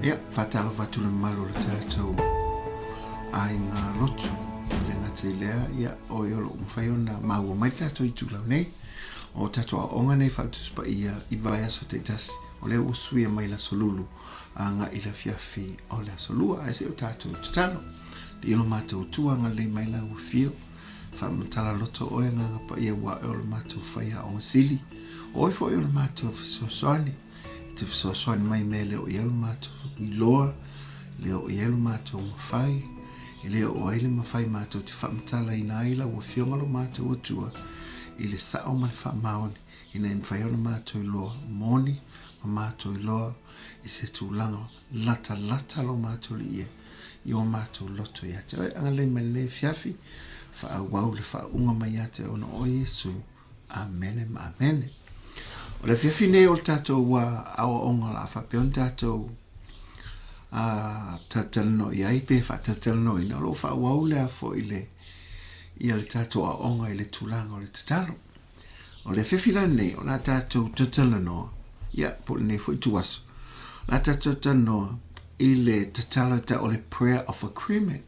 Ia, whatalo watu le malo le tātou ai ngā lotu le ngata I lea ia o iolo mwhaiona maua mai tātou I tūlau nei o tātou a onga nei whautuspa ia I vai aso te tasi o leo usuia mai la solulu a ngā ila fiafi o lea solua a se o tātou tatalo le ilo mātou tua ngā lei mai la uafio whamatala loto oe ngā ngapa ia wa ilo mātou whaia o ngasili o ifo ilo mātou fisosoani te fisosoani mai me leo ilo mātou I loa leo ilo mātou mawhai leo o aile mawhai mātou te whamatala I nā ila ua whiongalo mātou o tua I le sao ma le whamaoni I nei mwhaiona mātou I loa moni ma mātou I loa I se tūlanga lata lo mātou li ia I o mātou loto ia te oi anga le mele fiafi wha wau le wha unga mai ia te ona o Yesu amene ma amene o le fiafi nei o tātou wa awa onga la whapeon tātou tatalano I aipe wha tatalano I na lo wha wau lea fo I le ia le tātou a onga I le tūlanga o le tatalo o le fiafi la nei o la tātou tatalano ia po le nei fo I tuaso la tātou tatalano I le tatalo ta o le prayer of agreement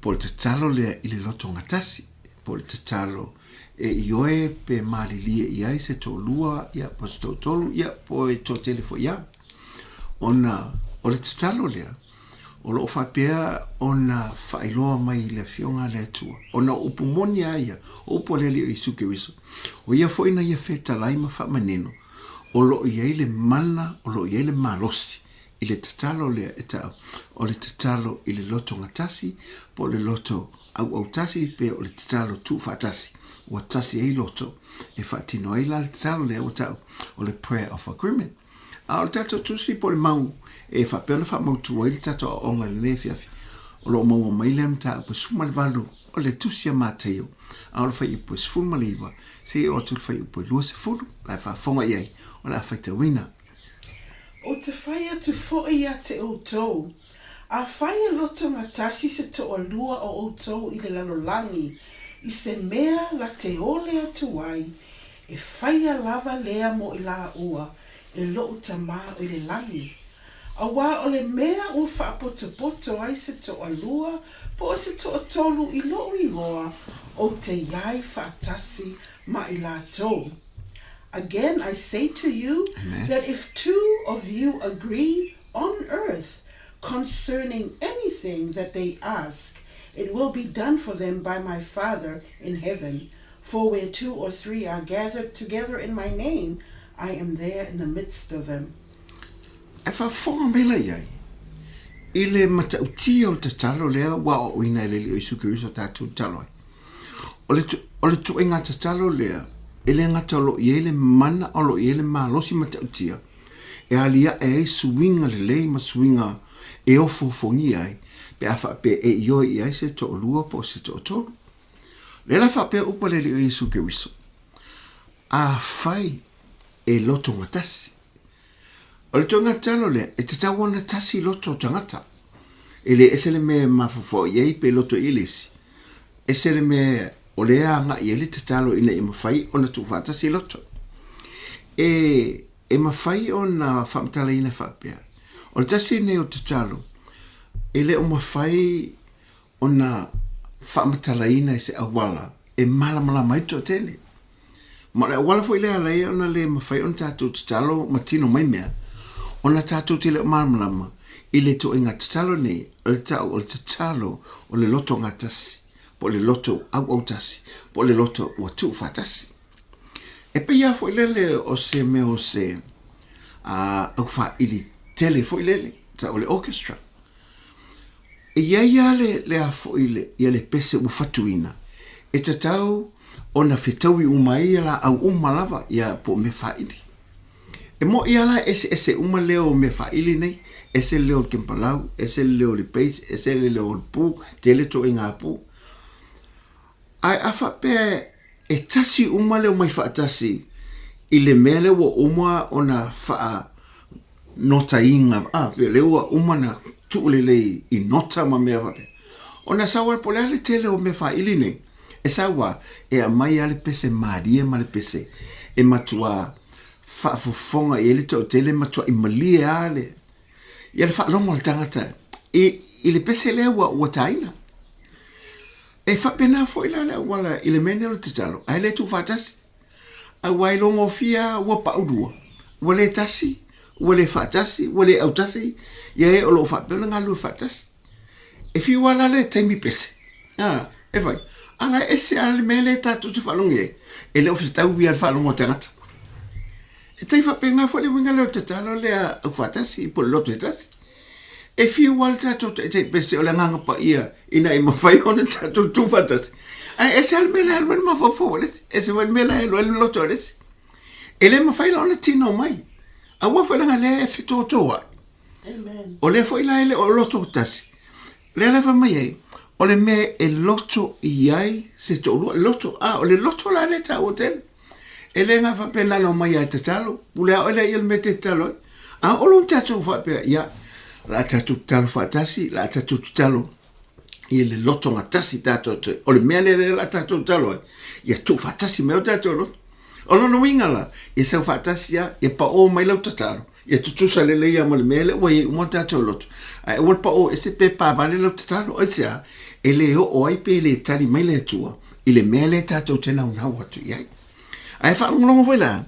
po le tatalo lea I le loto ngatasi po le tatalo ioe pe malilie ia I se tolua ia po se tolu ia po e to telefo ia ona o le tatalo lea o lo whapea ona whailoa mai le fionga le tua ona upumoni ia upo le li o isuke wiso o ia fo ina ia feta laima whamaneno o lo ia le mana o lo ia le malosi I le tatalo lea etao o le tatalo I le loto ngatasi po le loto au tasi pe o le tatalo tufaatasi ua tasi ei loto e whaatino ai la le tatalo lea etao o le prayer of agreement a o le tato tusi po le mau e whapeona whamautua I le tato a onga le nefiafi o lo maua mai le mta pa suma le valu o le tusi a mateo a o le whai ipo se fulma le iwa se o tu le whai ipo lua se fulu la whafonga iai o la whaita wina O te whaia tu fo'i a te outou. A whaia loto ngatasi se to o lua o outou I le lalolangi. I se mea la te ole atu ai. E whaia lava lea mo I la ua. E lo utama o I le langi. A wā o le mea o whaapoto ai se to o lua. Po se to o tolu I lo ingoa. O te iai whaatasi ma I la tou. Again, I say to you Amen. That if two of you agree on earth concerning anything that they ask, it will be done for them by my Father in heaven. For where 2 or 3 are gathered together in my name, I am there in the midst of them. e whafonga mela iai I le matautia o te talo lea wa o ina le li o isuke wiso tātou talo ai o le tuenga te talo lea ele ngata lo iele mana o lo iele malosi matautia e alia e suinga le lei ma suinga e o fofongi ai pe afa pe e ioi iai se to lua po se to tolu le la fa pe upa le li o Yesu ke wiso a fai e loto ngatasi o le tonga talo le e te tawana tasi loto tangata ele esele me mafofo iei pe loto ilisi esele me o lea nga I ele te talo ina I mawhai o na tufaatasi loto. E mawhai o na whamatala ina whapea. O le tasi ne o te talo, ele o mawhai o na whamatala ina se awala, e malamala mai to tele. Ma le awala fo ile alai o na le mawhai o na tātou te talo matino mai mea, o na tātou te le o malamalama, ile to inga te talo nei, o le tau o le te talo o le loto ngatasi. Po le loto au tasi, po le loto ua tufaatasi. E pe ia fo ilele o se me o se au wha ili tele fo ilele, ta o le orchestra. E ia le a fo ile, ia le pese ufatuina. E te tau o na whetaui umai la au umalava ia po me wha ili. E mo ia la ese uma leo me wha ili nei, ese leo le kempalau, ese leo le peis, ese leo le pu, tele to inga pu. Ai afa pe e tasi uma leo mai whaatasi I le mele wa uma o na wha nota inga pe leo wa uma na tuulele I nota ma mea wape o na sawa po le tele o me wha ili nei e sawa e a mai ale pese maria ma le pese e matua wha fofonga I ele tau tele matua I malia ale ia le whaalongo le tangata, i le pese lea ua taina. E whapena fo ila lea wala i le mene o te talo, ai le tufaatasi. A wailongo fia ua paurua, ua le tasi, ua le whaatasi, ua le autasi, ia e o lo whapena ngā lua whaatasi. E fi wala le taimi pese. E vai, ana ese ale mele tatu te whalongi e leo whetau wia le whalongo tangata. E tei whapenga fo le winga leo te talo lea au whaatasi, po le loto e tasi. E fi wala tatu te pese o le nganga pa ia, ina i mawhai ona tatu tufaatasi. Ai ese ale mele alwele mawhawha walesi, ese wale mele alwele loto walesi. E le mawhai la ona tino mai. A wawhalanga le e whito toa. Amen. O le fo ila ele o loto tasi. Le lewa mai ei, o le me e loto iai se to lua, loto, o le loto la le ta hotel. E le nga whapena lo mai ai te talo, pule a ole il me te talo. O lo tatu whapea, ia, la tatu talo whaatasi, la tatu talo, i le loto nga tasi tato, o le mea le la tatu talo, ia Tufaatasi meo tato loto. O lo no wingala, ia sau whaatasi ia, ia pa o mai lau tatalo. Ia tutusa le leia mo le mele, wa ia umota tato loto. Ai wal pa o ese pe pa vale lau tatalo, o sia, e le o ai pe le tali mai le tua, i le mele tato tena unau atu iai. Ai whaonglongo foi la,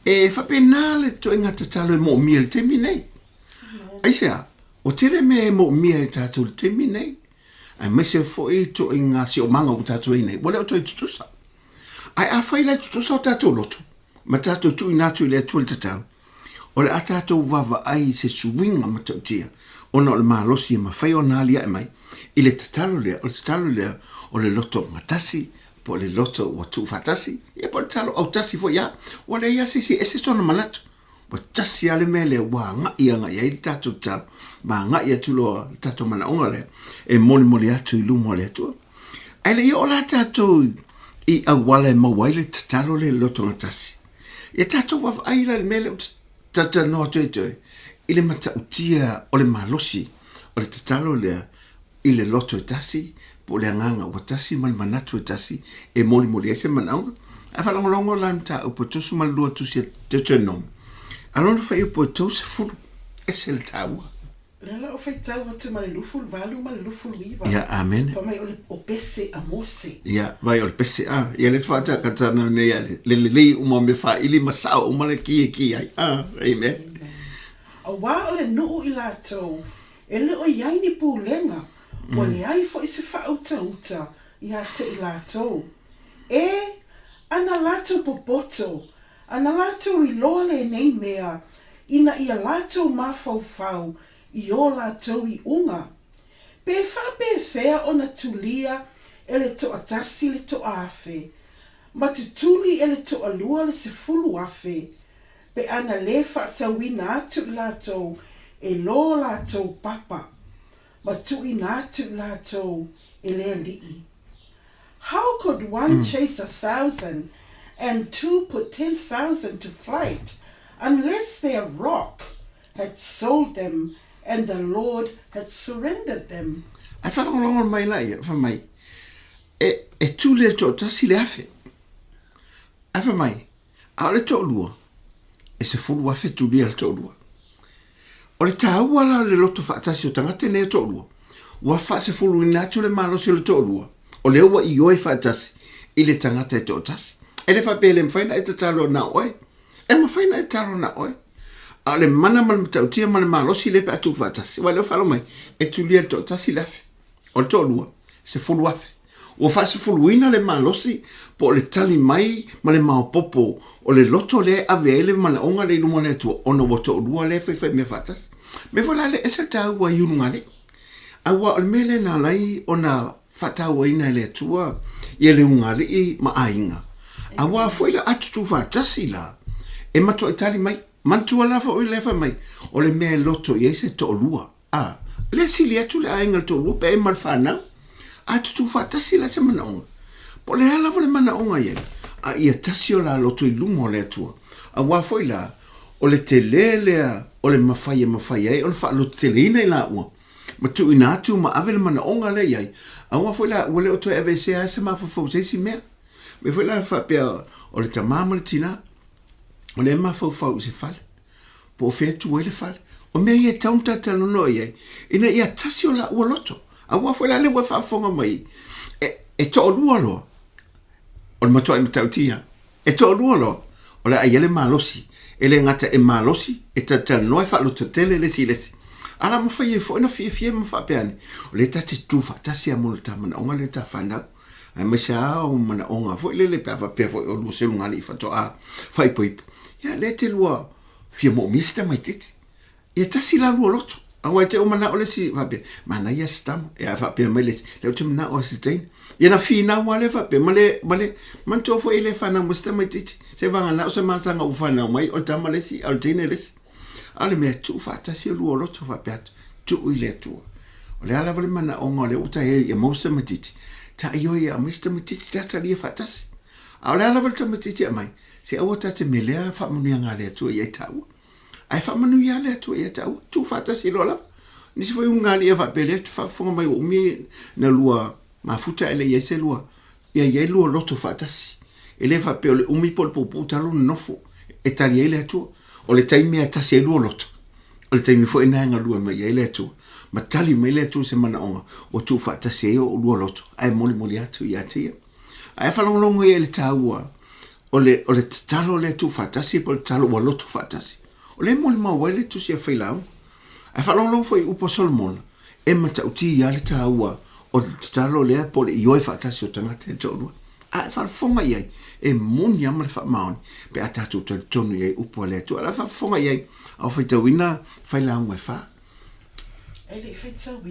e whapena le to inga tatalo e mo mia le temi nei. Ai sia, o tele me mo mia le tato le temi nei. Ai mese foi to inga si o manga u tato i nei, wale o to i tutusa. Ai a whai le tutusa o tato loto, ma tato tu inatu i le atu le tatalo. O le a tato wawa ai se suwinga ma tautia, ona o le malosi ma whai o nalia e mai, i le tatalo lea, o le loto matasi, po le loto wa Tufaatasi, ia po le talo au tasi fo ia, o le ia sisi ese sona manatu, wa tasi ale mele wa ngai anga ia i tato talo, ma ngai atulo tato mana onga lea, e moli atu i lumo le atua. Ai le ia o la tato i awale mawaile tatalo le loto matasi. Ia tato wa ai le mele tata no toe, i le mata utia o le malosi, o le tatalo lea, i le loto e tasi, po le anganga o tasi mal manatu e tasi, e moli ese manaunga. A whalongolongo lan ta upo tosu mal lua tusi te tenong. Alona whai upo tosu fulu, ese le taua. Lala o whai tau atu mai luful valu, mai luful wiwa. Ia, amen. Pa mai o pese a mose. Ia, vai o le pese, ia le tuata katana nei ale, le uma me wha ili masao, uma le ki ai. Amen. A wā o le nuu i lātou, e le o iaini pūlenga, o le ai fo i se whaauta i a te i lātou. Ana lātou popoto, ana lātou i loa le nei mea, ina i a lātou mawhau i o lātou i unga. Pe whape whea o na tulia e le toatasi le to afe, ma tutuli e le to alua le se fulu afe, pe ana le whaatawina atu lātou e lo lātou papa, ma tuina atu lātou e le alii. How could one chase 1,000 and two put 10,000 to flight unless their rock had sold them and the Lord had surrendered them? Ai whalongolongo mai lai, mai. E tu le to tasi le afe. Ai mai, a le to lua. E se fulu afe tu le to lua. O le tāua la le loto whaatasi o tangate ne to lua. Wa wha se fulu inatu le malosi le to lua. O le ua i oi whaatasi i le tangata e to tasi. E le whapele mwhaina e te talo na oe. E mwhaina e talo na oe. A le mana mal matautia mal malosi le pe atu Tufaatasi. Wa le whalo mai e tu le to tasi le afe. O le to lua. Se fulu afe. O fa se fulu ina le malosi po le tali mai ma le maopopo o le loto le aveele ma le onga le iluma le atua. Ono wa to lua le whai me Tufaatasi. Me whala le esa tau wa iunu ngale. A wa o le mele na lai o na whataua ina le atua i le ungale i ma ainga. A wa foila atu Tufaatasi la. E mato e tali mai. Mantua la fo le fa mai. O le mea loto i se to lua. Le sili atu le ainga to lua pe e malwhanau. Atu Tufaatasi la se manaonga. Po le hala vo le manaonga ye. A ia tasi o la loto i lumo le atua. A wa foila o le te lelea o le mawhai e o le wha loto te leina i la ua. Ma tu ina atu ma ave le manaonga le iai. A wa foila wale o to eve se a se mawhafau se mea. Me foila whapea o le tamama le tina. O le mawhafau se fale. Po o fea tu le fale. O mea ia taunta talono ia. Ina ia tasi o la ua loto. A wafo la le wa whaafonga mai. E to o lua loa. O le matua i matautia. E to o lua loa. O le aiele malosi. E le ngata e malosi. E ta talono e whaaloto tele lesi lesi. Ala ma whai e fo ina fie ma whapeani. O le ta te tufaatasi a molo ta mana onga le ta whanau. Ai mai se a o mana onga. Fo ile le pia fo o lua selu ngani i whato a. Whai poipo. Ia le te lua fia mo mista mai titi. Ia tasi la lua loto. Awai te o mana o le si whapea. Mana ia stama. Ia whapea mai le si. Leo te mana o si tein. Ia na fina wale whapea. Male mantua fo ile whanau mista mai titi. Se wanga na o se masanga u whanau mai. O le tama le si. O le teine le si. Ale mea tufaatasi o lua loto whapea. Tu ile tua. O le ala wale mana onga o le uta hei ia mausa matiti. Ta ioi a mista matiti tata lia whaatasi. A o le ala wale ta matiti a mai. Se awa tate me lea whamanu ngā lea tua iai taua. Ai whamanu ia lea tua iai taua. Tufaatasi lola. Nisi fai unga lia whapea lea tu whafonga mai o umi na lua mafuta ele iai se lua. Iai lua loto whaatasi. Ele whapea o le umi pol popu talo nofo. E tali iai lea tua. O le taimi a tasi e lua loto. O le taimi fo e nanga lua mai iai lea tua. Ma tali mai lea tua se mana onga. O tufaatasi e o lua loto. Ai moli atu ia tia. Ai whalongolongo ia le taua. O le talo le tufaatasi po le talo wa loto faatasi. O le moli maua le tu sia whailau. Ai whalongolongo foi upo Solomon. E mata uti ia le taua. O le talo le po le ioi faatasi o tangata e taurua. Ai whalfonga iai. E moni ama le whamaoni. Pe atatu tonu iai upo le tu. Ai whalfonga iai. Au whaitawina whailau ngai wha.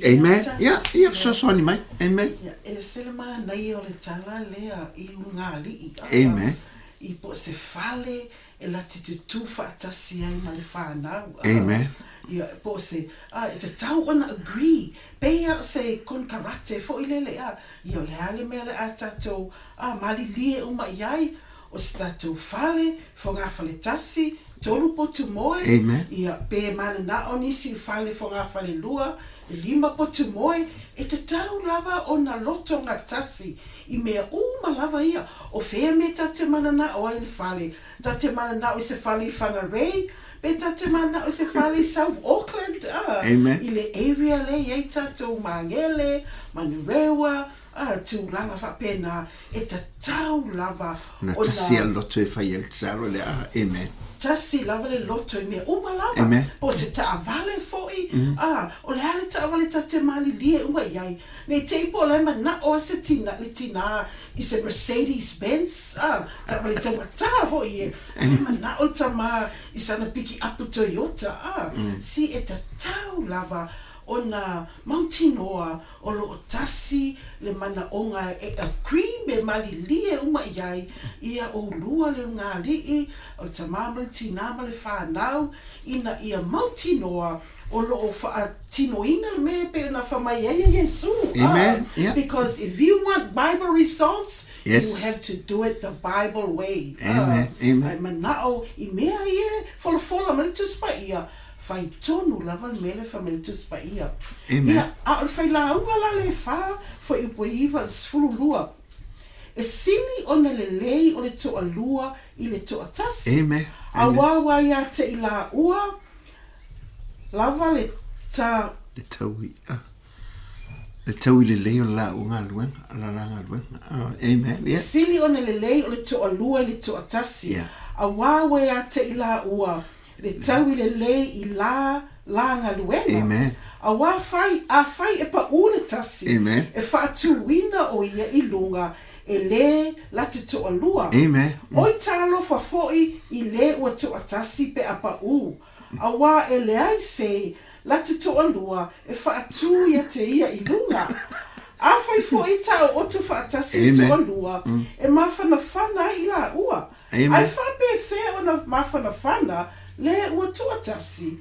Amen. Ja, so ni mai. Amen. E selema nei o le tala lea I unga li. Amen. I po se fale e la te tufaatasi ai ma le whanau. Amen. Ia po se, e te tau ona agree. Pea se kon karate fo ilele a. Ia le ale mea le a tatou, mali lie uma iai. O se tatou fale, fo ngā fale tasi, tolu po tu moe. Amen. Ia pe mana na o nisi fale fo ngā fale lua, e 5 po tu moe. E te tau lava o na loto ngā tasi. I mea uma lava ia. O fea me ta te mana na o ai le fale. Ta te mana na o se fale I Whangarei. Pe ta te mana o se fale South Auckland. Amen. I le area le iei tatou Mangere, Manurewa, tu langa whapena. E ta tau lava. Na tasi a loto e whai el tsaro le a. Amen. Tasi lava le loto I mea uma lava. Amen. Po se ta avale foi. O le hale ta avale ta te mali lie uma iai. Ne te ipo le mana o se tina, le tina I se Mercedes-Benz. Ta avale ta wata foi e. Le mana o ta ma I sana piki apu Toyota. Si e ta tau lava o na mautinoa o lo tasi le mana onga e a cream e mali lie uma iai ia o lua le ngā lii o ta mama le tina ma le whanau ina ia mautinoa o lo o wha tino ina le me pe na whamai eia Yesu. Amen. Yeah. Because if you want Bible results, yes. You have to do it the Bible way. Amen. Amen. Ai manao I mea ia fola ma le tuspa ia. Fai tonu lava le mele famelitus pa ia. Amen. Ia, a fai la unga la le fa fo I poiva sfulu lua. E sili o na le lei o le toa lua I le toa tasi. Amen. A wawa ia te I la ua lava le ta... Le taui. Le taui le lei o la unga luenga. La langa luenga. Amen. Yeah. Sili o na le lei o le toa lua I le toa tasi. Yeah. A wawa ia te I la ua le taui le lei I la langa luenga. Amen. A fai e pa ule tasi. Amen. E whaatu wina o ia I lunga e le la te toa lua. Amen. Oi talo fa foi I le ua toa tasi pe a pa u. A wā e le ai se la te toa lua e whaatu ia te ia I lunga. A fai foi tau o tu whaatasi I toa lua e mawhana whana I la ua. Amen. Ai whape whea o na mawhana whana le ua tuatasi.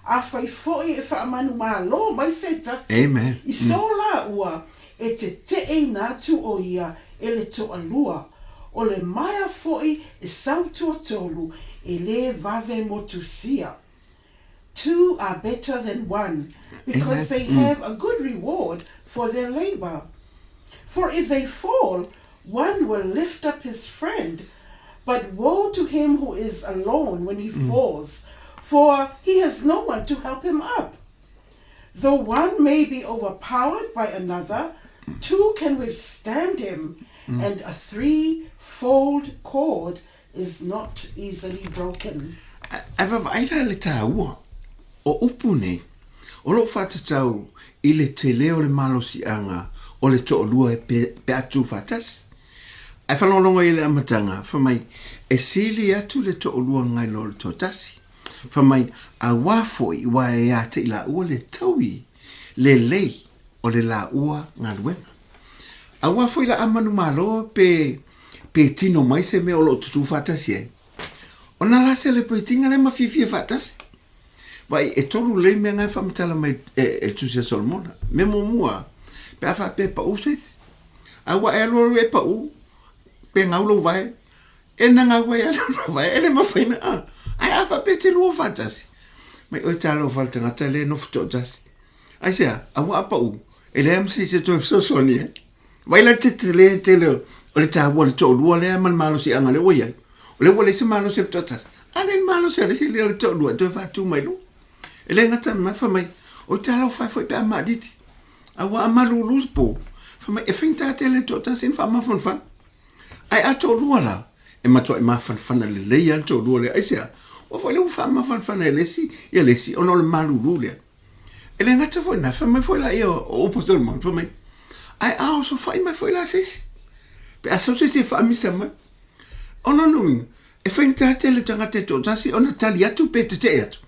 A fai foi e whaamanu malo mai se tasi. Amen. I so la ua e te e natu o ia e le toa lua. O le maia foi e sautua tolu e le vave motusia. 2 are better than 1 because they have a good reward for their labor. For if they fall, one will lift up his friend. But woe to him who is alone when he falls, for he has no one to help him up. Though one may be overpowered by another, two can withstand him, and a threefold cord is not easily broken. Ava vaila le tāua, o upune, o lo whatatau I le te leo le malosi anga, o le to lua pe atu Tufaatasi. Ai whanolonga I le amatanga, whamai e sili atu le to lua ngai lo le Tufaatasi. Whamai a wafo I wa e ate I la ua le taui, le lei o le la ua ngā luenga. A wafo I la amanu malo pe tino mai se me o lo Tufaatasi e. O na lase le poetinga le mawhiwhi e Tufaatasi. Vai e tolu le me ngai whamatala mai e tusia Solomona. Me mua, pe awha pe pa useth. Awa e alo e pa u, pe ngaulo vai. E na ngau e alo vai, e le mawhaina a. Ai awha pe te lua Tufaatasi. Mai oi te alo whaltangata le no Tufaatasi. Ai sea, awa apa u, e le am se toi fsosoni e. Vai la te le te leo, o le tāua le to lua le aman malo si anga le oia. O le wale se malo se Tufaatasi. Ale malo se le si le to lua, toi whatu mai lu. E le ngata mai whamai, o te alau whai pe amaditi. Awa amalu luspo. Whamai, e whainta te le Tufaatasi in whamawhanwhan. Ai ato lua la. E matua e mawhanwhana le lei ato lua le aisea. O whai leu whamawhanwhana e lesi, ono le malu lulea. E le ngata whai na, whamai whai la ea o opotol man, whamai. Ai ao so whai mai whai la sesi. Pe aso se whamisa mai. Ono nungi, e whainta te le tangata Tufaatasi, ona tali atu pe te atu.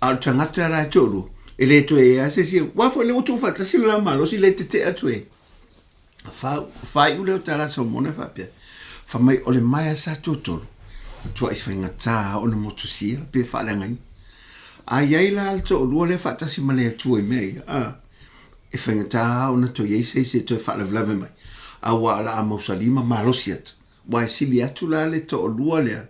Al tangata ra tolu e le to e ase si wa fo le o Tufaatasi la malo si le te atu e fa u le tala so mona fa pe fa mai o le mai sa totolo tu ai fenga ta o no motusia pe fa le ngai ai ai la al to lu le Tufaatasi male tu e mai e fenga ta o no to ye se to fa le vlave mai a wa la amosalima malo siat wa si atu la le to lu le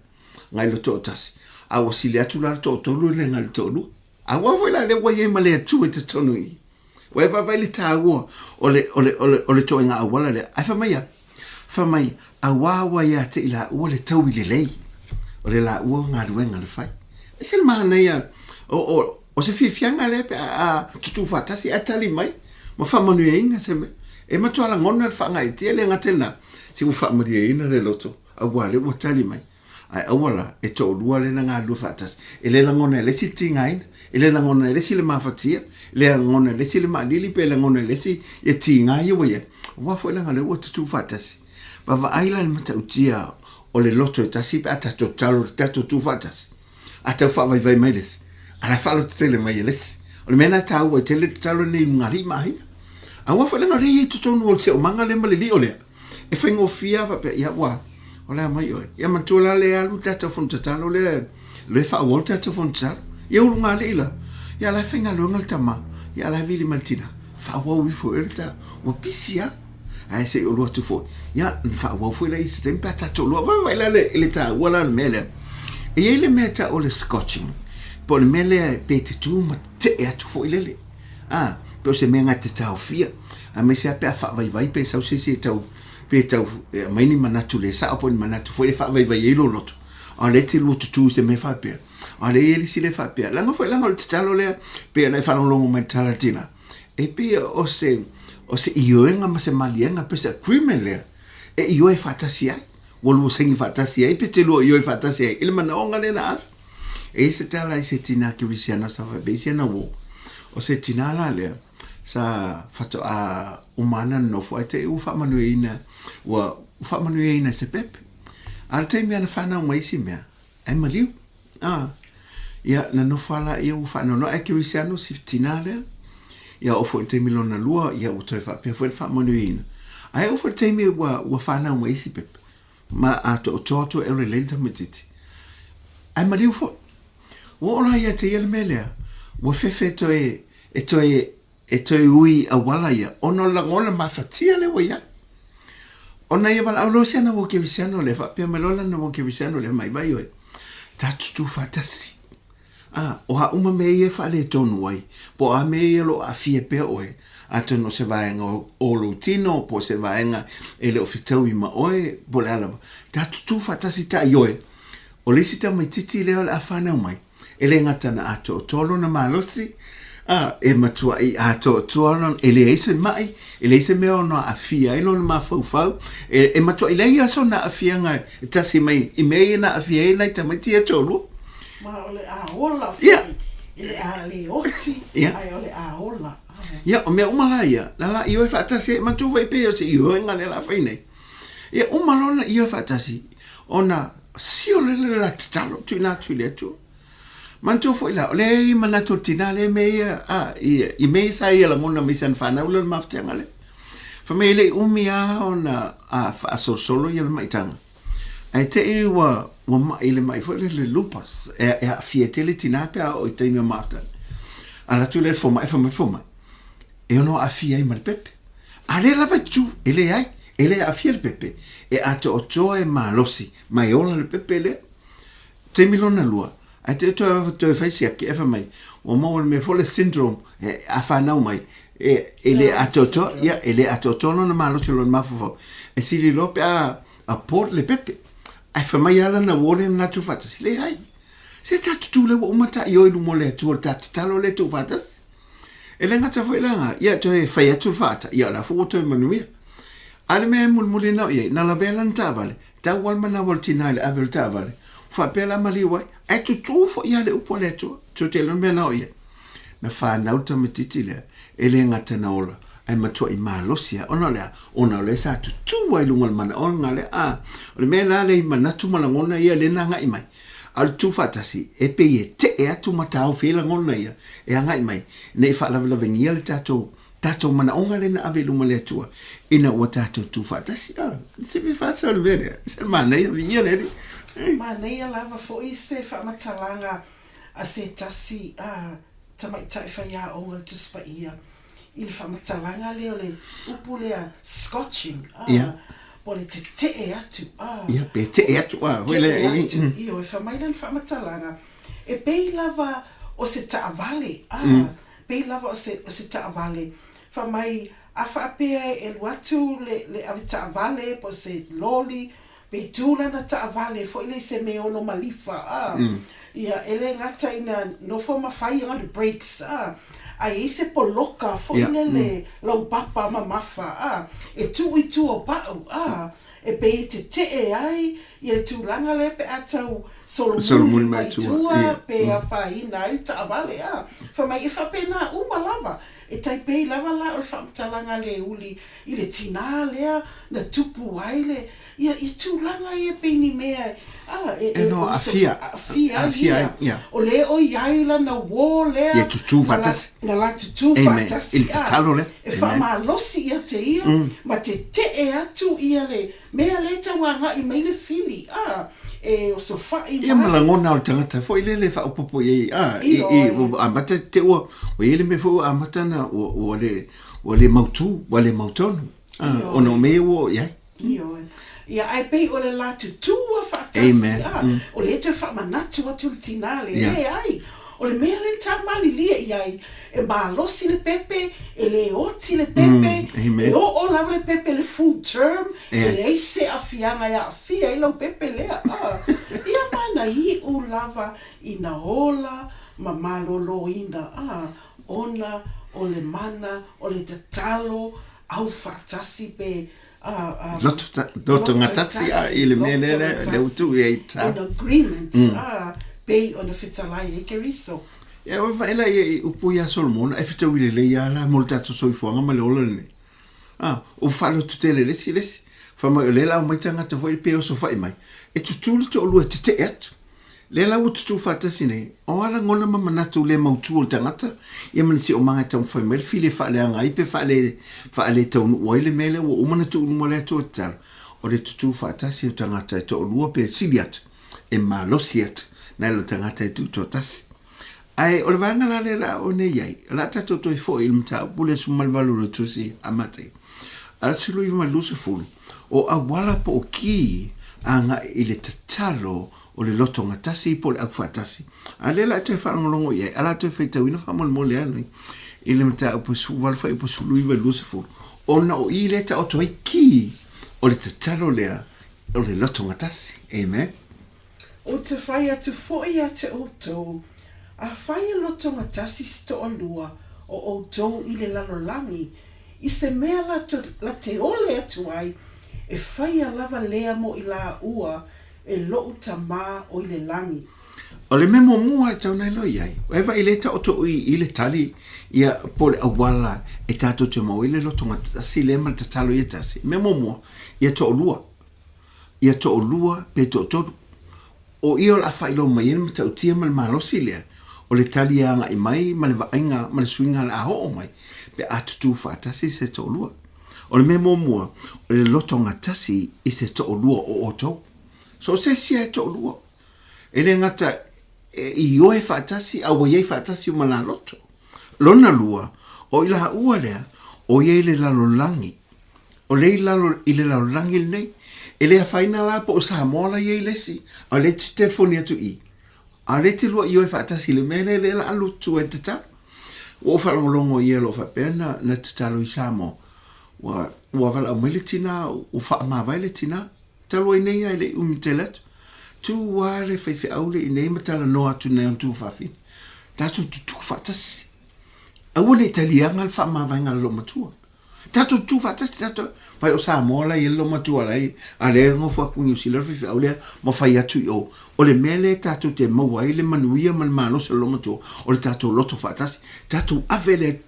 ngai lo Tufaatasi a o sili atu la to tolu le ngal tolu a wa voila le wa ye male atu te tonu I wa va vai le taua ole to nga wala le a fa mai a wa ya te ila o le tau le lei o le la o nga ruenga le fai e sel mana ya o se fifianga le a Tufaatasi atali mai mo fa manu e inga se me e ma to ala ngona le fa nga te le ngatena si u fa mari e ina le loto a wa le o tali mai ai awala e to lua le nga lu Tufaatasi e le ngona le si tingain e le ngona le si le mafatia le ngona le si le malili pe le ngona le si e tinga ye wa fo le ngale o Tufaatasi ba va island mata utia o le loto tasi pe ata to talo tato Tufaatasi ata fa vai mai les ala fa lo tele mai les o le mena ta o tele talo nei ngari mai a wa fo le ngale to to no se o manga le malili o le e fa ngofia va pe ya wa Ola mai oi. Ia matula le alu tata fontatalo le fa volta to fontatalo. Ia ulunga leila. Ia la fenga lunga tama. Ia la vili maltina. Fa wa wi fo erta o pisia. Ai se o lo tu fo. Ia fa wa fo la is tempa tato lo va la le ta wala mele. E ele meta o le scotching. Po le mele pete tu ma te e tu fo ile. Pe se menga te tau fia. A me se pe fa vai pe sa se tau pe tau mai ni manatu le sa po ni manatu foi le fa vai vai lo loto a le te lo tu se me fa pe a le ele si le fa pe la ngo foi la ngo talo le pe na fa longo mai talatina e pe o se io nga ma se malienga pe se criminal e io e Tufaatasi wo lo sengi Tufaatasi pe te lo io e Tufaatasi il mana onga le na e se tala i se tina ki visiana sa fa be se na wo o se tina la le sa fato a umana no fo te u fa manuina wa fa manuina se pepe al te me na fana mai si me ai maliu ya na no fala ia u fa no e ki siano siftinale ya o fo te milona lua ya u te fa pe fo fa manuina ai o fo te me wa fana mai si pepe ma a to e relenta metiti ai maliu fo wo la ya te yel mele wo fefe to e toi ui a wala ia. Ono la ngona mafatia le wa ia. Ona ia wala aulo siana wo ke visiano le fa pia melola na wo ke visiano le mai vai oi. Tatu Tufaatasi. O ha uma me ia fa le tonu wai. Po a me ia lo a fie pe oi. Ato no se vaenga o lo tino, po se vaenga e le ofitau i ma oe, po le alaba. Tatu Tufaatasi ta ioe. O le sita mai titi leo le afana mai. ele ngata na ato tolo na malosi e matua I ato tolo ele ese mai ele ese me ono afia ilo na mafau e matua ile ia so na afia nga tasi mai I me na afia na tamati e tolo ma ole a ola fai ile a le oti ai ole a ola ya o me umala ia la io fa tasi matua vai pe o se io nga la fine ya umalona io fa tasi ona sio le la talo tu na tu le tu manto foi la le manato tinale me I me sai la mona mi san fana ulo maftangale fa me le umia ona fa so solo ia mai tanga ai te wa ma ile mai foi le lupas fietele tinape o te mi mata ala tu le foma e ono afia I mal pepe ale la tu ele ai ele afia le pepe e ato oto e malosi mai ona le pepe le te milona lua ai te to faisia ke fa mai o mo me fole syndrome afa na mai ele atoto ya ele atoto no malosi lo mafo e si li lope a port le pepe ai fa mai ala na wole na Tufaatasi le ai se ta tu le o mata io lu mo le tu ta talo le Tufaatasi ele ngata foi la ya to e fa ya Tufaatasi ya la foto manumia ale me mulmuli na ye na la bela ntavale ta wal mana voltina le avel tavale fa pela maliwa e tu fo ya le upoleto tu te lo me na ye na fa na automatitile ele ngata na ola ai matua I malosia ona le sa tu wai lungal mana ona le o le me la le mana tu mala ngona ye le na ngai mai al Tufaatasi e pe ye te e atu mata o fela ngona ye e ngai mai ne fa la vengia le tato mana onga le na ave lunga le tua ina o tato Tufaatasi se me fa sol vere se mana ye via le mana ia lava fo I se fa matalanga a se tasi tamai tai fa ya o ngal tuspa ia il fa matalanga le ole upule a scotching pole te e atu pe te e atu wele io fa mai lan fa matalanga e pe lava o se taavale pe lava o se taavale fa mai a fa pe e watu le a taavale po se loli pe tula na taavale fo ile se me ono malifa ia ele ngata ina no fo mafai on the breaks ai se poloka fo ile le lo papa mamafa e tu o pa e pe te e ai ia tu langa le pe atau solomuni mai tua pe a fa ina I taavale fa mai fa pena uma lava e tai pe lava la o fa talanga le uli ile tina le na tupu ai le ia I tu langa e pe ni mea no afia o le o iai la na wo le ia Tufaatasi na la Tufaatasi il talo le e fa malosi ia te ia ma te e atu ia le mea le tawanga I mai le fili e o so fa I ia malangona o tangata fo ile le fa popo ye amata te o ile me fo amata na o le mautu o le mautonu ono me o ia ia ai pe o le la tutua Faatasi o le te fa manatu atu tinale ai o le mea le tamali lia iai e malosi le pepe e le oti le pepe e o lava le pepe le full term e le se afianga ia afia I lau pepe lea ia mana I u lava ina ola ma malolo ina ona o le mana o le tatalo au Faatasi pe Loto ngatasi ile menele le utu ye ta in agreement pay on the fitalai e keriso ya wa ela ye upu ya solomon e fita wile le ya la molta to so ifo ngama le olone o falo tutele le siles fa ma le la mai tanga to foi pe o so fa mai e tu to lu te et le la utu Tufaatasi ne o ala ngona mama na tu le mautu o tangata ia manisi o manga tau fa mel file fa le anga ipe fa le tau o ile mele o mana tu mo le to tal o le Tufaatasi o tangata to lu pe siliat e malosiat na lo tangata Tufaatasi ai o le vanga la le la o ne yai la ta to fo il mta bule su malvalo tu si amate ala sulu i malusu fulu o awala po ki anga ile tatalo o le loto ngatasi po le Tufaatasi ale la te fa ngolongo ye ala te feta wina fa mol mole ale ile mta po su wal fa po su lui malusu fulu ona o ile ta o to ki o le tatalo le o le loto ngatasi amen o te whai atu fo I ate o tō A whaia loto ngatasi si to o lua o tau i le lalolangi. I se mea la te ole atu ai, e whaia lava lea mo i la ua e loo tamā o i le langi. O le memo mua tau nei loi ai. O ewa i le ta oto i le tali ia pole awala e tato te mau i le loto ngatasi le mal tatalo i tasi. Memo mua ia to o lua. Ia to o lua pe to todo. O io la whailo mai ena mata utia mal malosi lea. O le tali anga i mai, ma le vainga, ma le swinga le aho o mai. Pe atu tufaatasi se to o lua. O le memo mua, o le loto ngatasi i se to o lua o oto. So se sia e to o lua. E le ngata i oe faatasi, a waiei faatasi o mana loto. Lona lua, o ila ua lea, o iei le lalolangi. O le i le lalolangi le nei. E le whaina la po o Samoa iei lesi. A le te telefoni atu i. A le te lua i oe faatasi le mele le la alu tu e te ta. O whalongolongo i elo whapena na te talo i Samoa. Wa wala umele tina, o whaamawai le tina. Talo i nei ai le umitelet. Tu wale whaiwhi aule i nei matala noa tu nei on tu whawhi. Tatu tu whatasi. Aua le talianga le whaamawai ngā lo matua. Tatu tu whatasi tatu. Pai o Samoa la i lo matua lai. A le ngofu akungi usila whaiwhi aule ma whai atu i o. O le mele tatu te mawai le manuia man mano se lo matua. O le tatu loto whatasi. Tatu avele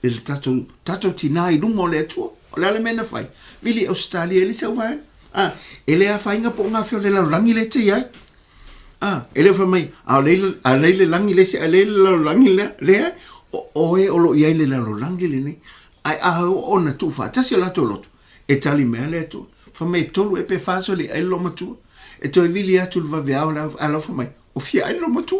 tatu tina i lungo le atua. O le ale mena whai. Vili Australia li sau vai. Ele a whainga po ngā whio le laurangi le te iai. Ele fa mai a le langi le se a le langi le o e olo ia le langi le nei ai a ona tu fa tasi la to lot e tali me le to fa mai tolu e pe faso le ai lo matu e to vili atu va via ala fa mai o fia ai lo matu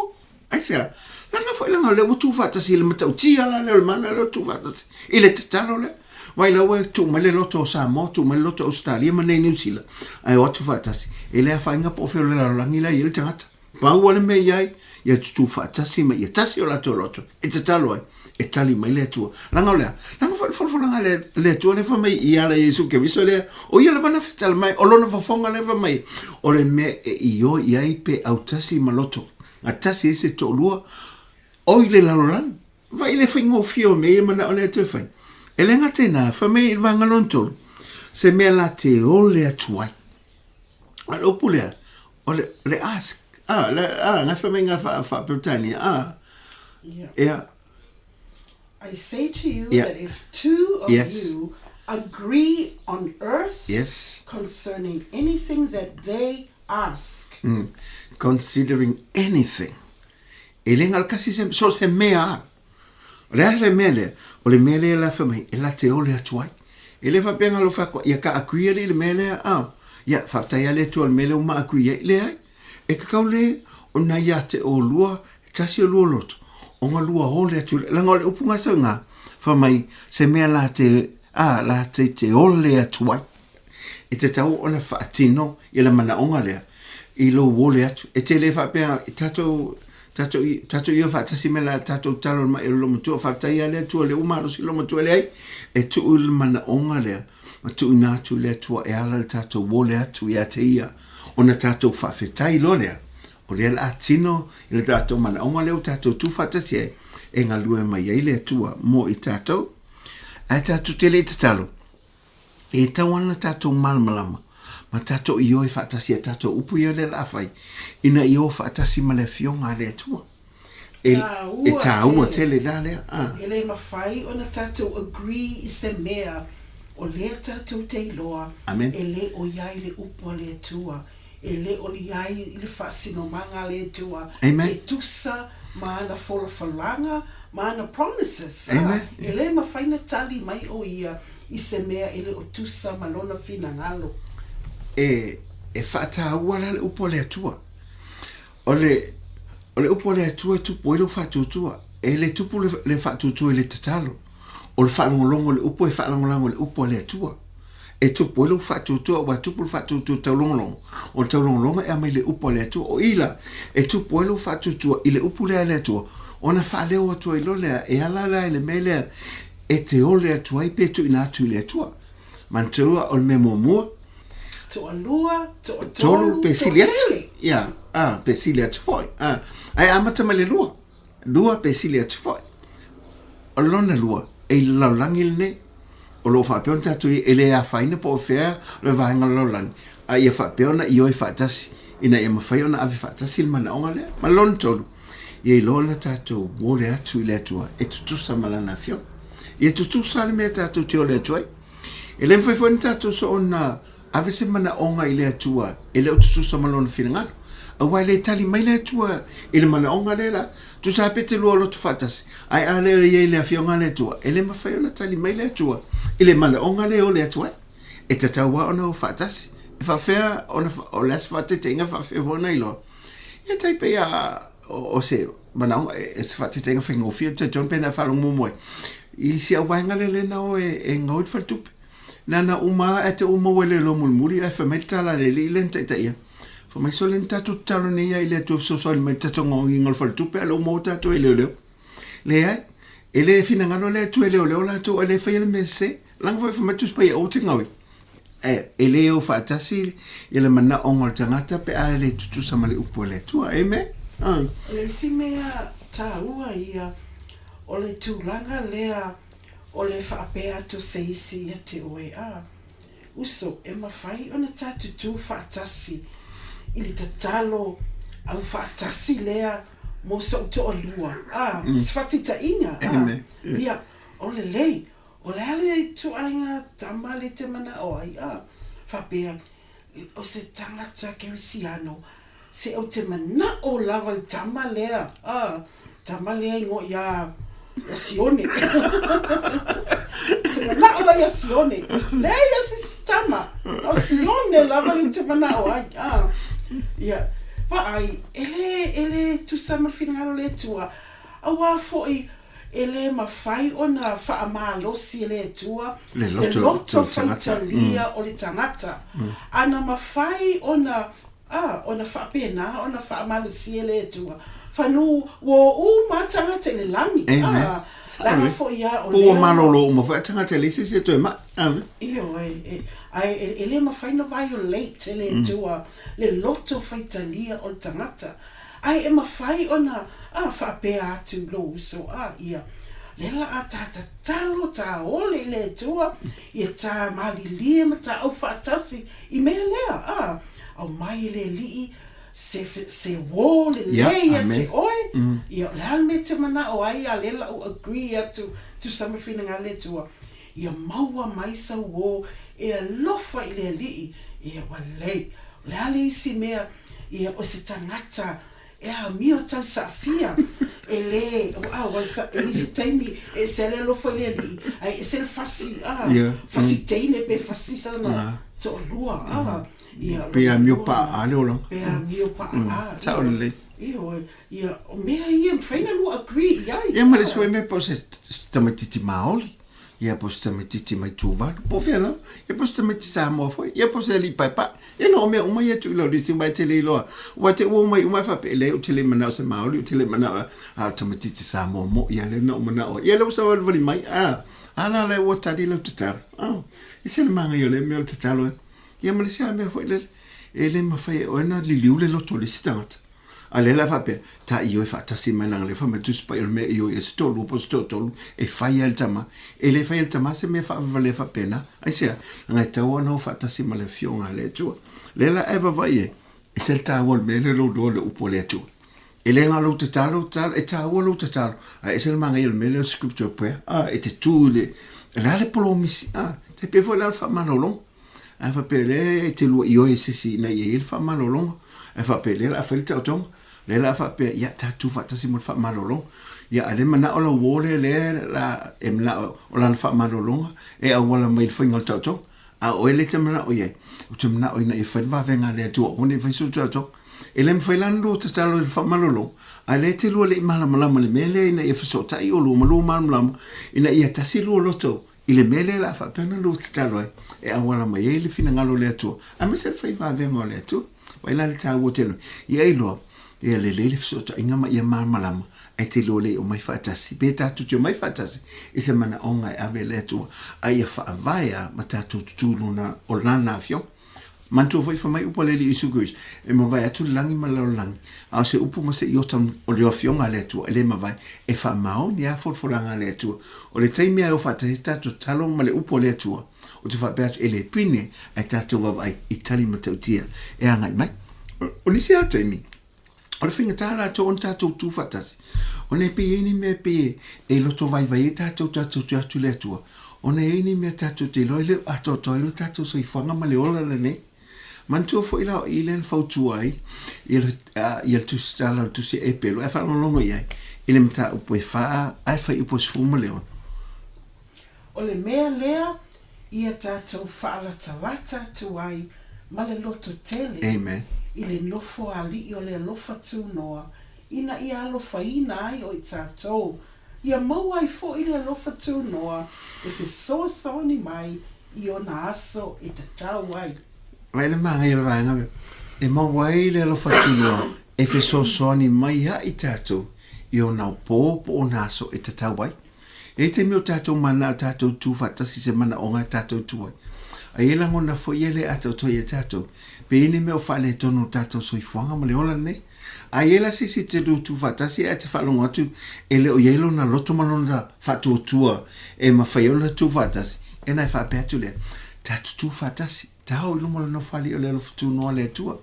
ai se langa fa langa le tu fa tasi le mata ti ala le mana le tu fa tasi ile te talo le wai la we tu male loto sa mo tu male loto Australia ma nei New Zealand ai o tu fa tasi ele fa inga po fio le langi la il tata pa wale me yai ya tu faatasi ma ya tasi o la to loto e te talo ai e tali mai le tua langa fa langa le tua le fa mai ia la Yesu ke viso le o ia la bana fetal mai o lona fa fonga le fa mai o le me io yai pe autasi maloto a tasi ese to lua o ile la lolan va ile fa ngo fio me mana o le to fa ele ngate na fa mai va ngalon to se me la te o le atuai alo pule o le ask nga whamenga whapetania. Yeah. I say to you that if two of you agree on earth concerning anything that they ask. Considering anything. Elengal kasi so se mea. Le mele. O le mele la whamai. E la te ole atuai. Ele whapenga lo whakwa. Ia ka akuia le mele. Ia whaptai le tu al mele uma akuia le ai. E kakau le, o na ia te o lua, tasi o lua loto. O ngā lua ole atu, langa ole upunga sa ngā, whamai, se mea la te ole atu ai. E te tau o na whaatino, i la mana onga lea, i lo ole atu. E te le whapea, tato i o whaatasi me la tato talo ma e lo matua, whaatai a lea tua le umaro si lo matua le ai, e tu u la mana onga lea, ma tu ina atu lea tua e ala le tato ole atu i a te ia. Ona tātou whawhetai lo lea. O lea la tino, i le tātou mana onga leo tātou tufaatasi e ngā lua mai ei lea tua mo i tātou. A tātou te le te talo. E tau ana tātou malamalama. Ma tātou i oi whaatasi a tātou upu i o le la whai. Ina i o whaatasi ma le fionga lea tua. E tā ua te le la lea. E le mawhai ona tātou agree i se mea o lea tātou te iloa. Amen. E le o iai le upu lea tua. E le o iai le whasino manga le tua. Amen. E tusa maana fola falanga, maana promises. Amen. E le mawhaina tali mai o ia i se mea e le o tusa malona fina ngalo. E whaata wala le upo le atua. O le upo le atua tupu e le whaatutua. E le tupu le whaatutua e le tatalo. O le whaanongolongo le upo e whaanongolongo le upo le atua. E tupu e le whaatutua wa tupu le whaatutua taulongolongo. O le taulongolongo e amai le upo le atua. O ila e tupu e le whaatutua i le upo le atua. O na whaaleo atua i lolea e alala e le melea e te ole atua i petu ina atu le atua. Mantua o le memo mua. To alua, to tolu pesiliat. Ya, pesiliat foi. Ai amata male lua. lua pe sili atu fo o lona lua e laulangi le o lo whapeona tatu ele a whaina po o whea le vahenga laulangi a ia whapeona i oi whaatasi ina ia mawhai ona avi whaatasi le mana onga lea ma lona tolu ia i lona tatu wole atu i le atua e tutusa malana fio ia tutusa le mea tatu te o le atua ele mwhaifuani tatu so ona ave se mana onga i le atua ele o tutusa malona finangano awa le tali mai le atua ele mana onga le la tu sa pete lua lo tufaatasi ai ale le le afionga le atua ele mawhai ona tali mai le atua ele mana onga le o le atua e tataua ona o faatasi e whawhea o le asfate te inga whawhea wana ilo ia taipe ia o se mana onga e se whate te inga whengofia te John Pena whalong mumoe i si a wainga le le nao e ngaut whaltupe nana uma e te uma wele lo mulmuri e whametala le li len te ia mai so len tatu talo ne ia ile tu so so mai tatu ngi ngol fal tu pe lo mo tatu ile le ai ele fina ngalo le tu ile la tu ele fa ile messe lang foi mai tu pa o te ngawi ele o faatasi ile mana ongol tangata pe ale tu sama le upo le tu me le si mea taua ia o le tūlanga lea o le whaapea tu seisi ia te oe uso e mawhai ona tatu tu faatasi ili tatalo au faatasi lea mo so to olua sfati ta inga ia ole lei ole ale tu ainga tamale te mana o ai fapea o se tangata kerisiano se o te mana o lava tamalea tamalea ngo ya sione te mana o ya sione le ya sistema o sione lava te mana o ai ia vai ele tu sama finalo le tua awa foi ele mawhai ona whaamalosi le tua le loto whaitalia o le tangata ana mawhai ona whaapena ona whaamalosi le tua whanu wo matanga te le langi langa foi ia o le malolo uma whaatanga te lisi se tu ma iyo ele mawhai na violate le tua le loto whaitalia o le tangata ai e mawhai ona whaapea atu lo so ia lela a talo ta ole le tua ia ta malilia ma ta au faatasi i mea lea au mai le lii se wall le te oi ia le alme te mana o ai a lela o agree atu tu sama whininga le tua ia maua mai sa wo e lofa i le lii ia walei le ale isi mea ia o se tangata mio tau safia ele wasa isi taimi e se le lo foi ali ai se le fasi fasi teine pe fasi sana to lua pe mio pa ale ola pe mio pa tau le ia o mea ia mfeina lu agree ia ma le soi me po se tamatiti maoli ia po se tamatiti mai tuva po fela ia po se tamatiti sa mo foi ia po se li papa ia no me uma ia tu lo disi mai te le lo wa te o mai uma fa pele o te le mana se maoli o te le mana tamatiti sa mo ia le no mana o ia lo sa va vali mai ala le o tadi lo tutar ia le manga yo le me o tutalo ia ma le sa me foi le ele ma fa o na li liu le lo to le start ale la fape ta io fa ta si manang le fa me tu spa me io e sto lu po sto tolu e fa il tama e le fa il tama se me fa le fa pena ai sia ngai ta no fa ta si male fionga le tu le la eva vai e se ta wol me le lo do le upo le tu e le ngalo te talo tal e ta wol te talo ai se manga il me le scripture pe e te tu le la le polo misi te pe vo la fa manolong fa pele te lu io e se si na il fa manolong fa pele la fa il tong le la fa pe ya ta Tufaatasi mo fa malolo ya ale mana ola wole le la emla ola fa malolo e a wala mai fingol toto a o ele te mana o ye o te mana o ina e fa va venga le tu o ne fa su toto ele me fa lando te talo le fa malolo a le te lo le mala mala le mele ina e fa so tai o lo malo mala ina ia tasi lo loto ile mele la fa pena lo te talo e a wala mai ele fina ngalo le tu a me se fa va venga le tu wa ila le ta wo te ia ilo ia le so inga ma ia malama ai te lole o mai faatasi pe tatu te mai faatasi e se mana onga e ave le tu ai fa avaia ma tatu tuluna o lana afio mantua foi famai upo le li isukuis e ma vai atu langi ma lo langi a se upo ma se yotam o le ofionga le tu le ma vai e fa mao ni a forfolanga le tu o le taimi a o fa tatu talo ma le upo le tu o te fa pe ele pine ai tatu va vai itali ma tautia e anga mai o ni se atu emi o le finga tala to on tatu tufaatasi o ne pe ni me pe e lo to vai vai tatu le tu o ne ni me tatu te lo le ato to lo tatu so i fanga ma le ola le ne mantua fo ila ilen fautuai il tu stala tu se e pelo e fa no longo ia ile mta upo fa ai fa upo sfuma leon o le mea lea ia tātou whaalatawata tuai ma le loto tele. Amen. I le nofo ali i o le alofa tu noa. Ina i alofa ina ai o i tātou. Ia mau ai fo i le alofa tu noa e fe so ni mai i o na aso e tatau ai. Vai le manga i le vanga e mau ai le alofa tu noa e fe so ni mai ha i tātou i o na po o na aso e tatau ai. E te meo tātou mana tātou tufaatasi se mana o ngai tātou tuai. A e lango na fo iele atau toi e tātou. Pe ine meo whale tonu tātou soifuanga ma le ola ne. A iela si te du tufaatasi e te whalongo atu e leo ielo na loto malona whatu o tua e ma whaiona tufaatasi. E nai whape atu lea. Tātou tufaatasi. Tāo ilu malona whali o leo futu noa lea tua.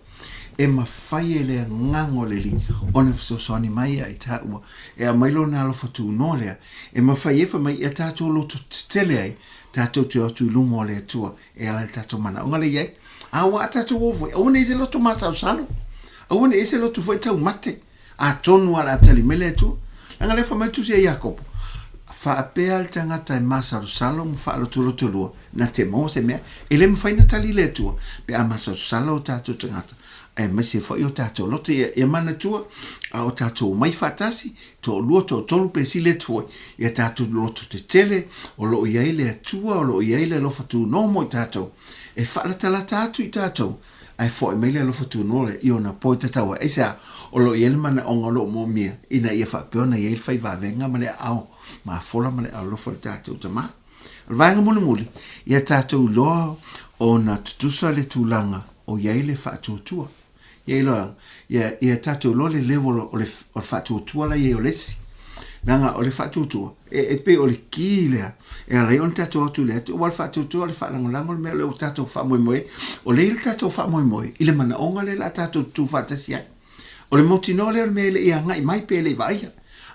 E ma whai e lea ngango leli o na fisosoani mai a i tāua e a mailo na alo fatu no lea e ma whai e wha mai e tātou loto tele ai tātou te atu lumo lea tua e ala tātou mana o ngale iei a wa tātou ovo a wane ese loto masau sano a wane ese loto foi tau mate a tonu ala atali mele tua langa le wha mai tu se Iakopo whaapea al tangata e masau salo mu wha alotu loto lua na te mo se mea e le mwhai na tali le tua pe a masau salo o tātou tangata e mese fo yo tato lote e mana tua a o tato mai fatasi to luoto tolu pe sile tua e tato loto te tele o lo iaile tua o lo iaile lo fatu no mo tato e fala tala tato i tato ai fo e mele lo fatu no le io na po tawa e sa o lo iaile mana o lo mo mia ina ia fa peona ia fa va venga male au ma fola male lo fo tato tama vanga muli ia tato lo o na tutusa le tulanga o iaile fa tua ye lo ye tato lo le level o le fatu tua la ye olesi nanga o le fatu tua e pe o le kile e ala yon tato tu le o fatu tua le fa lango me le tato fa moi o le tato fa moi ile mana onga le la tato tufaatasi o le motino le me le ia ngai mai pe le vai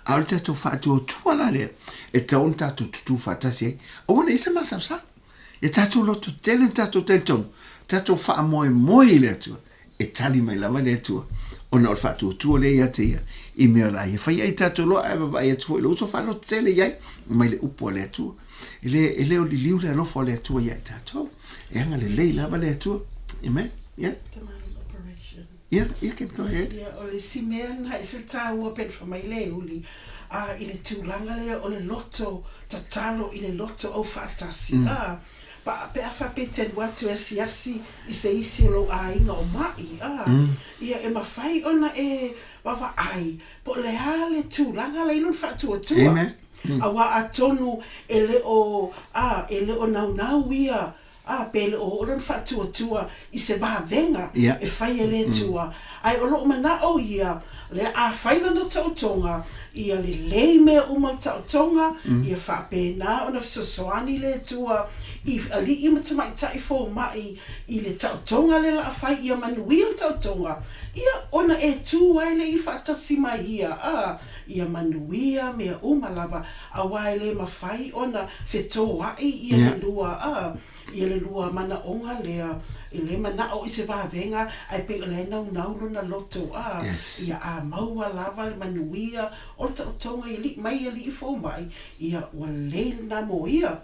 a le tato fatu tua la le e taon tato tufaatasi o ne se masasa e tato lo tu tele tato telton tato fa moi le tua e tali mai lava le tua ona o fatu tu le ia te ia i me la ia fai ai tato lo ava vai tu lo so fa lo tele ia mai le upo le tua ele o liu le lo fo le tua ia tato e anga le lava le tua amen yeah yeah you can go ahead yeah o le simen ha se tau pen from mai le uli a ile tulanga le o le loto tatalo ile loto o fatasi pa pe afa pete watu asiasi isi lo ai nga o mai ia e mafai ona e bava ai po le hale tu langa le lu fatu tu awa atonu ele o nau ia pele o ron fatu tu i se va venga e fai ele tu ai o lo mana o ia le a fai no tonga ia le me o mal tonga ia fa pena ona soani le tu i ali i mata mai tai fo mai i le tonga le la fai ia manuia tonga ia ona e tu ai le i fatasi mai ia manuia me o malava a wai le mafai ona feto ai ia le lua mana onga lea ile mana o se va venga ai pe le na na loto ia a maua lava le manuia o tonga ili mai ili fo mai ia o le na moia.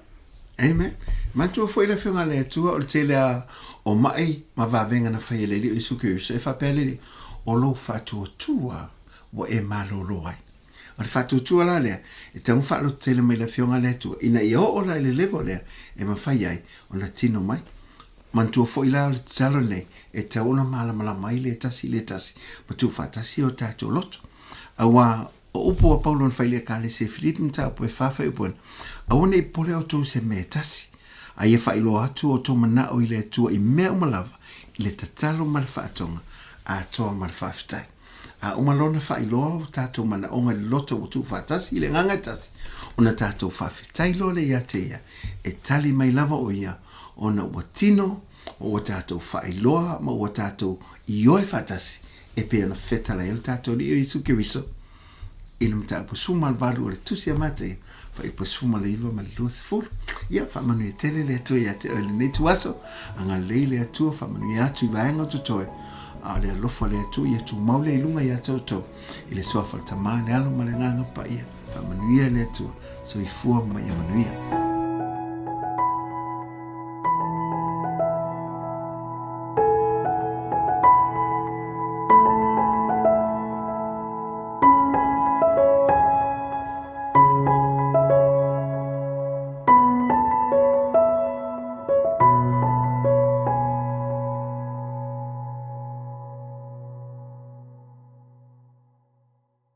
Amen. Mantua foi le fenga le tua o te lea o mai ma va venga na fai le li isu ke se fa pele o lo fatu tua wo e malo ai. O le fatu tua la lea e te fa lo te le mai le fenga le tua ina i o la le level lea e ma fai ai o na tino mai. Mantua foi la o talo le e te ona mala mai le tasi ma tufaatasi o tato loto. Awa o upo a Paulo fai le kale se Filipe mta po e fafa e bon. A one i pole o tu se me tasi. A ia whailo atu o tō mana o i le atua I mea umalava I le tatalo ma le whaatonga a toa ma le whaafitai. A umalona whailoa o tātou mana onga le loto o Tufaatasi I le nganga tasi o na tātou whaafitai lo le ia te ia e tali mai lava o ia o na ua tino o ua tātou whailoa ma ua tātou I oe whaatasi e pia na whetala e o tātou li o Isu Kiriso I le mta pusuma al valu o le tusi a mate fa I pusuma le iwa ma le lua se furu ia fa manu e tele le atua ia te o le nei tuaso anga lei le atua fa manu I atu I vaenga o tutoe a le alofa le atua ia tu maule I lunga ia tau tau I le soa falta maa le alo ma le nganga pa ia fa manu ia le atua so I fua ma ia manu ia